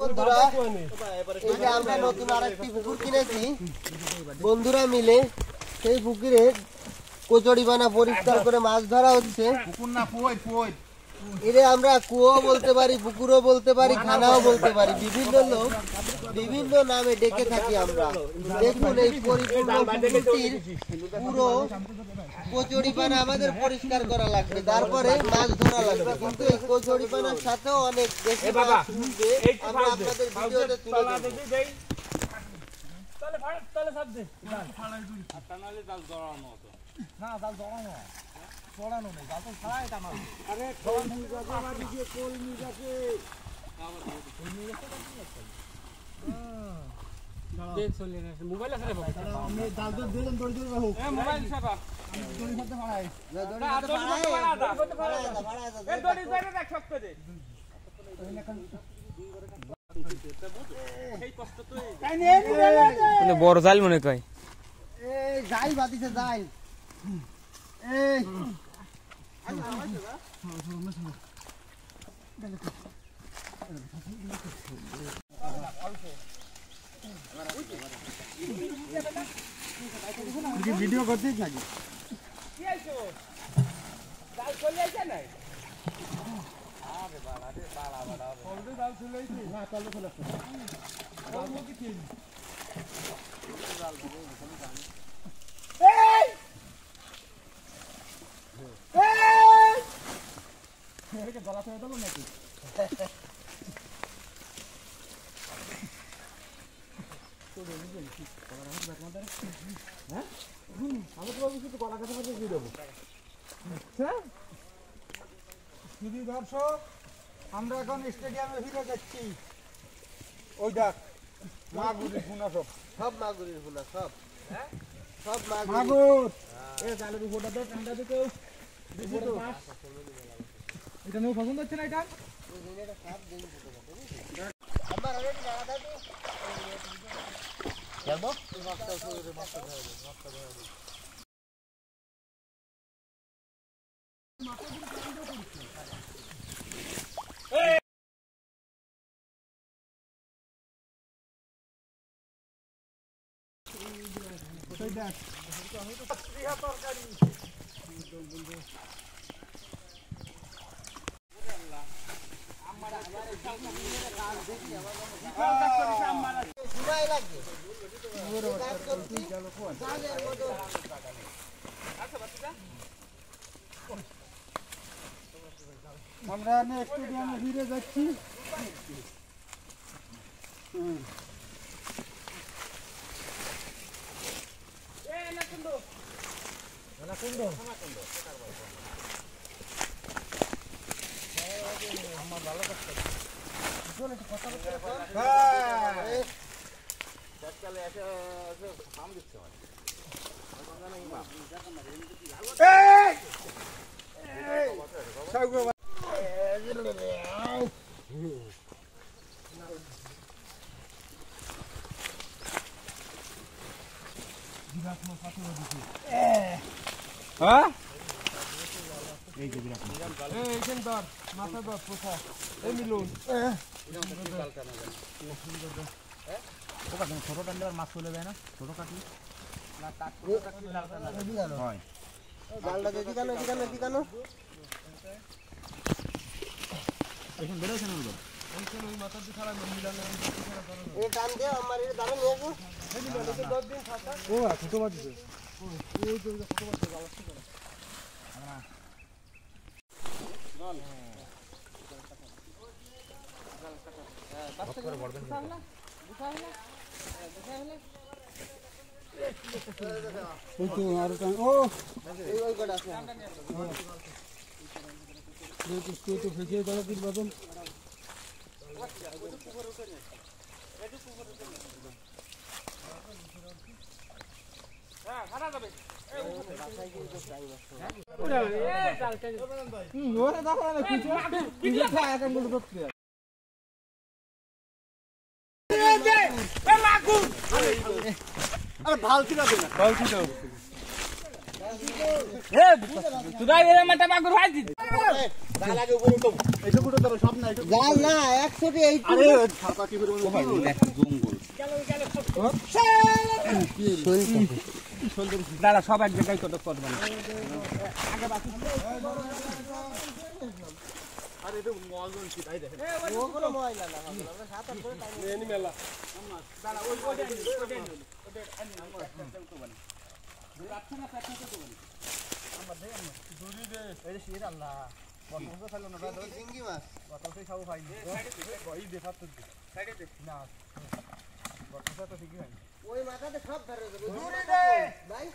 বন্ধুরা এই যে আমরা নতুন আরেকটি পুকুর কিনেছি বন্ধুরা মিলে সেই পুকুরে কচুরিপানা পরিষ্কার করে মাছ ধরা হচ্ছে। পুকুর না পই পই এরে আমরা কুয়ো বলতে পারি, পুকুরও বলতে পারি, খানাও বলতে পারি, বিভিন্ন লোক বিভিন্ন নামে ডেকে থাকি আমরা। দেখুন এই পরিপূর্ণ পুকুরটির পুরো কচুরিপানা আমাদের পরিষ্কার করা লাগবে, তারপরে মাছ ধরা লাগবে। কিন্তু এই কচুরিপানার সাথেও অনেক বেশি মাছ উঠবে, আমরা আপনাদের ভিডিওতে তুলে ধরবো। ছড়ানো নেই, জাল তো ছাড়াই টানানো। আরে মোবাইল আছে রে বাবা, আমি জাল তো দিলাম দড়ি ধরে রাখো। এ মোবাইল ছাড়া দড়ি ধরতে পারাই না, দড়ি ধরতে পারাই এ দড়ি ধরে রাখ শক্ত দে। এই কষ্ট তো এই নে বড় জাল মনে কয় এই জাল বাতিছে জাল এই ভিডিও করছিস নাকি? কি আইছো জাল চলে আইছে না? আরে বাড়া রে বাড়া বাড়া বলতে জাল চলে আইছে না, চলে চলে আসছে বল মো কি তিন জাল বড় কোনো জানি এই এই কে গলা ফেলে দাও নাকি? তো দেনি বলছি গলা হাত ব্যাক মারতে হ্যাঁ আমি তো বলছি তো গলা কাছে মারতে দিয়ে দেব। হ্যাঁ যদি দর্শক আমরা এখন স্টেডিয়ামে ফিরে যাচ্ছি। ওই দেখ মাগুরের পোনা, সব মাগুরের পোনা, সব হ্যাঁ সব মাগুর। এ জালের উপরটা দে, ঠান্ডা দিতে বেশি তো এটা নেই পছন্দ হচ্ছে না। এটা এটা সাপ দেই আমার অলরেডি লাগা দাও তো যাবো মাছটা ধরে মাছটা ধরে আমরা স্টেডিয়ামে ফিরে যাচ্ছি। আমার ভালো লাগছে হ্যাঁ এই যে বিরাট এইখান ধর মাথা ধর পোছা এই মিলুন ছোট টান্ডার মাছ চলে যায় না, ছোট কাটলি না হয় জালটা দিয়ে দিকানো দিকানো দিকানো এখন বেরোছে না বলো এই টান দে আমার এর দাঁড়া নিয়ে আসো এই মিলন একে 10 দিন থাকা ও ছোট মাছ দিছে ওই তো ছোট মাছ জাল আসছে না বল বাস করে বড় দিন বুঝাইলা ওই তো আর ও এই ওই কটা আছে ये किसको तो फेंके दादा तीन बदल हां खाना যাবে ওরে দেখো না কিছু কিছু খায় কেন বলতে পারছিস এ লাগু আরে ভালতি না দেনা ভালতি দাও এ তুই এর মাথা মাগুর হাই দিস জাল আগে উপরে উঠো এইসব উঠে ধরো সব না এইসব জাল না 100 এই আরে ছাতা কি করে জঙ্গল দাদা সব এক জায়গায় কত করবেন আরে এটা মজন কি তাই দেখেন ও কোনো ময়লা না আমরা 7-8 করে টাইম এনি মেলা দাদা ওই সিঙ্গি মাছ ওই মাথাতে সব ধরে দেবে ভাই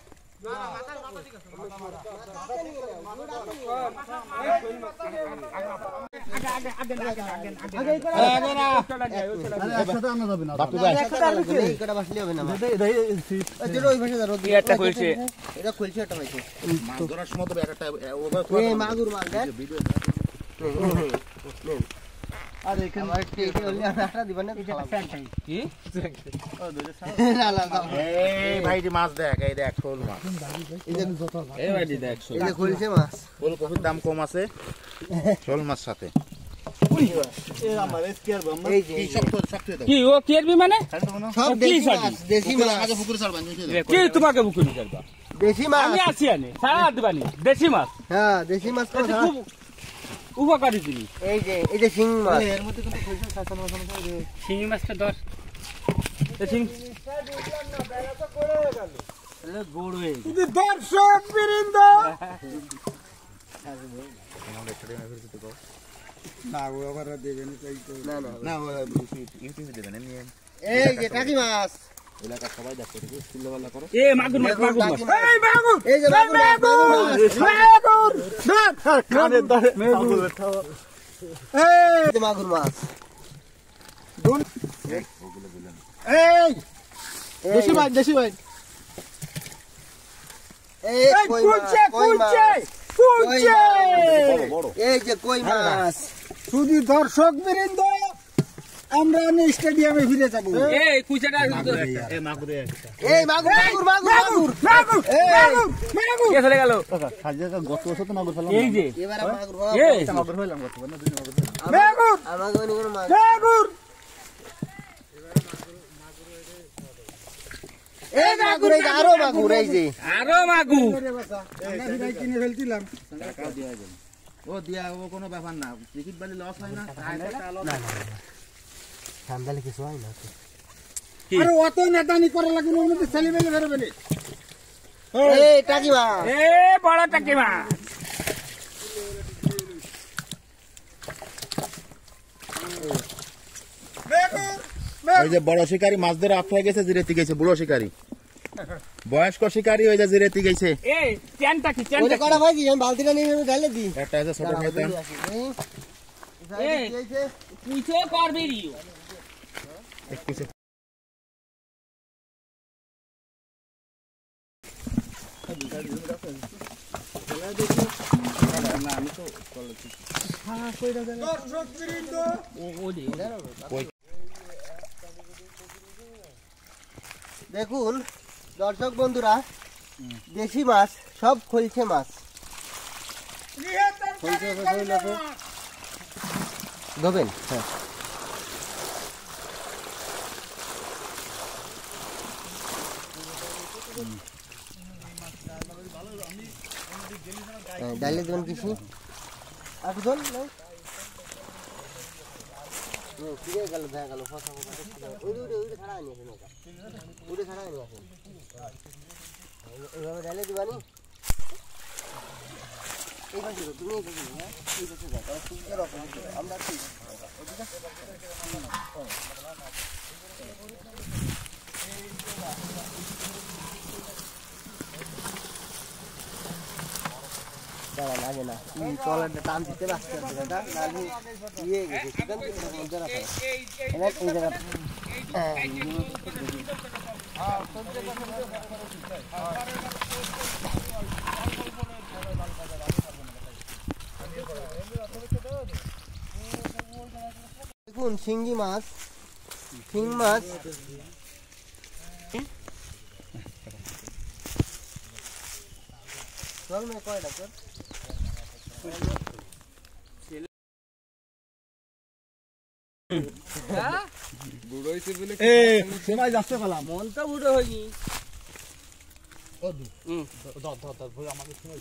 মাগুর মাছ মাছ দেখ এই দেখ শোল মাছ ফুলকপির দাম কম আছে শোল মাছ সাথে কি ও কেরবি মানে সব দেশি মাছ দেশি মাছ কি তোমাকে বুকুনি করবা দেশি মাছ আমি আছি আনে সারা দিবানি দেশি মাছ হ্যাঁ দেশি মাছ এটা খুব উপকারী জিনিস এই যে শিং মাছ শিঙি মাছটা ধর শিং দর্শক বৃন্দ এই যে টাকি মাছ এ মাগুর মাছ মাগুর মাছ এই মাগুর এই যে মাগুর মাছ দেশি মাছ দেশি মাছ এই কই মাছ এই যে কই মাছ শুধু দর্শক বৃন্দ আমরা স্টেডিয়ামে ফিরে যাবো এই কুচাটা এই মাগুর কে চলে গেল গত বছর তো মাগুর ফেলাম এই যে এবারে মাগুর এই মাগুর হইলাম গত বছর আমাকে কোনো মাছ এই মাগুর এই আরো মাগুর এই যে আরো মাগুর কিনে ফেলছিলাম ও দিয়া ও কোনো ব্যাপার না টিকিট বালি লস হয় না সান্দালে কিছু হয় না আরে অত নেতানি করে লাগে ওর মধ্যে ছেলে মেলে বেরোবে না এই টাকি মাছ এ বড় টাকি মাছ ওই যে বড় শিকারী মাছ ধরে আটকে গেছে জিরেতি গেছে বুড়ো শিকারী বয়স্ক শিকারী ওই যে জিরেতি গেছে এই চ্যানটা কি ওই চ্যানটা কড়া ভাই কি আমি বালতিটা নিয়ে ঢালে দি একটা আছে ছোট শয়তান এই পুছো করবি রিও একটু দেখুন দর্শক বন্ধুরা দেশি মাছ সব খলছে মাছ ধোবেন হ্যাঁ ডালে দেবেন কিছু একটু ধর ফিরে গেল দেখা গেল ফসা উড়ে ছাড়া আনি আসেন উড়ে ছাড়া আনি আসেন এইভাবে ডালে দিবানি এই পাশে তুমি এই পাশে যাও আমরা লাগে না তলাটা টান দিতে আসতে নালি ইয়ে গেছে চিকেন মধ্যে রাখা এই জায়গা দেখুন শিঙ্গি মাছ শিং মাছ চল মে কয়টা চল হ্যাঁ সেমাই যাচ্ছে পেলাম মন তো বুড়ো হয়নি ধর আমাকে সময়